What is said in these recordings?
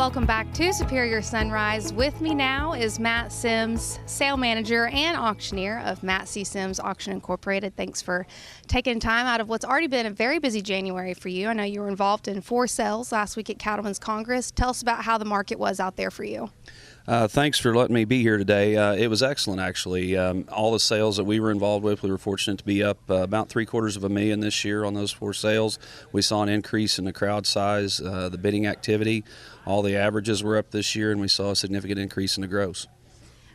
Welcome back to Superior Sunrise. With me now is Matt Sims, sale manager and auctioneer of Matt C. Sims Auction Incorporated. Thanks for taking time out of what's already been a very busy January for you. I know you were involved in 4 sales last week at Cattlemen's Congress. Tell us about how the market was out there for you. Thanks for letting me be here today. It was excellent, actually. All the sales that we were involved with, we were fortunate to be up about $750,000 this year on those 4 sales. We saw an increase in the crowd size, the bidding activity. All the averages were up this year, and we saw a significant increase in the gross.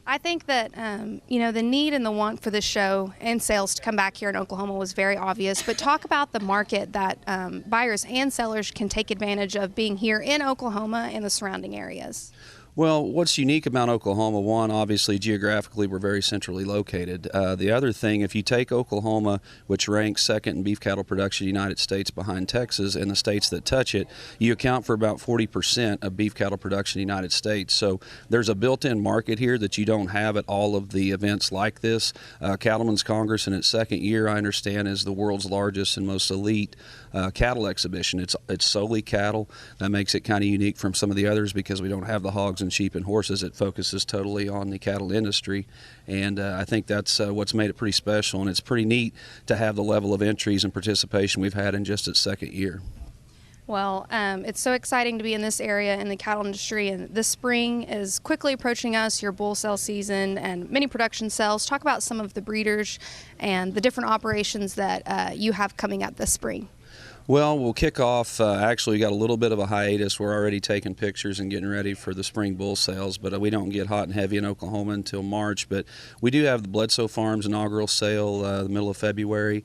I think that, the need and the want for this show and sales to come back here in Oklahoma was very obvious. But talk about the market that buyers and sellers can take advantage of being here in Oklahoma and the surrounding areas. Well, what's unique about Oklahoma, one, obviously geographically we're very centrally located. The other thing, if you take Oklahoma, which ranks second in beef cattle production in the United States behind Texas and the states that touch it, you account for about 40% of beef cattle production in the United States. So there's a built-in market here that you don't have at all of the events like this. Cattlemen's Congress in its second year, I understand, is the world's largest and most elite cattle exhibition. It's solely cattle. That makes it kind of unique from some of the others because we don't have the hogs and sheep and horses. It focuses totally on the cattle industry, and I think that's what's made it pretty special, and it's pretty neat to have the level of entries and participation we've had in just its second year. Well, it's so exciting to be in this area in the cattle industry, and this spring is quickly approaching us, your bull sale season and many production sales. Talk about some of the breeders and the different operations that you have coming up this spring. Well, we'll kick off, actually we got a little bit of a hiatus. We're already taking pictures and getting ready for the spring bull sales, but we don't get hot and heavy in Oklahoma until March. But we do have the Bledsoe Farms inaugural sale the middle of February.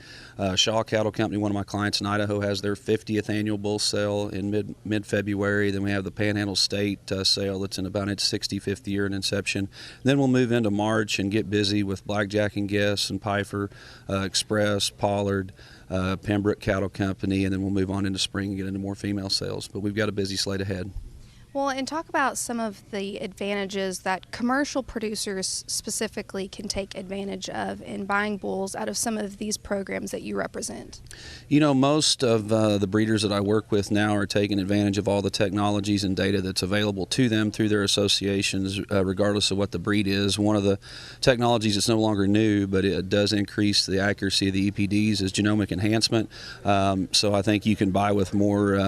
Shaw Cattle Company, one of my clients in Idaho, has their 50th annual bull sale in mid-February. Then we have the Panhandle State sale that's in about its 65th year in inception. Then we'll move into March and get busy with Blackjack and Guess and Pifer, Express, Pollard, Pembroke Cattle Company, and then we'll move on into spring and get into more female sales. But we've got a busy slate ahead. Well, and talk about some of the advantages that commercial producers specifically can take advantage of in buying bulls out of some of these programs that you represent. You know, most of the breeders that I work with now are taking advantage of all the technologies and data that's available to them through their associations, regardless of what the breed is. One of the technologies that's no longer new, but it does increase the accuracy of the EPDs, is genomic enhancement. So I think you can buy with more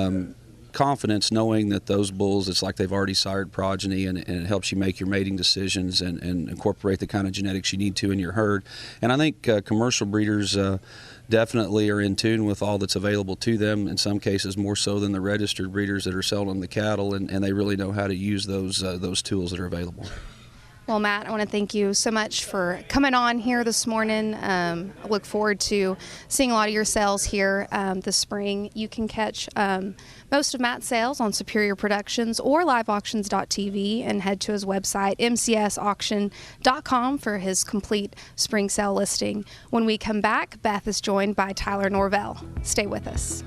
confidence knowing that those bulls, it's like they've already sired progeny, and it helps you make your mating decisions and incorporate the kind of genetics you need to in your herd. And I think commercial breeders definitely are in tune with all that's available to them, in some cases more so than the registered breeders that are selling the cattle, and they really know how to use those tools that are available. Well, Matt, I want to thank you so much for coming on here this morning. I look forward to seeing a lot of your sales here this spring. You can catch most of Matt's sales on Superior Productions or liveauctions.tv, and head to his website, mcsauction.com, for his complete spring sale listing. When we come back, Beth is joined by Tyler Norvell. Stay with us.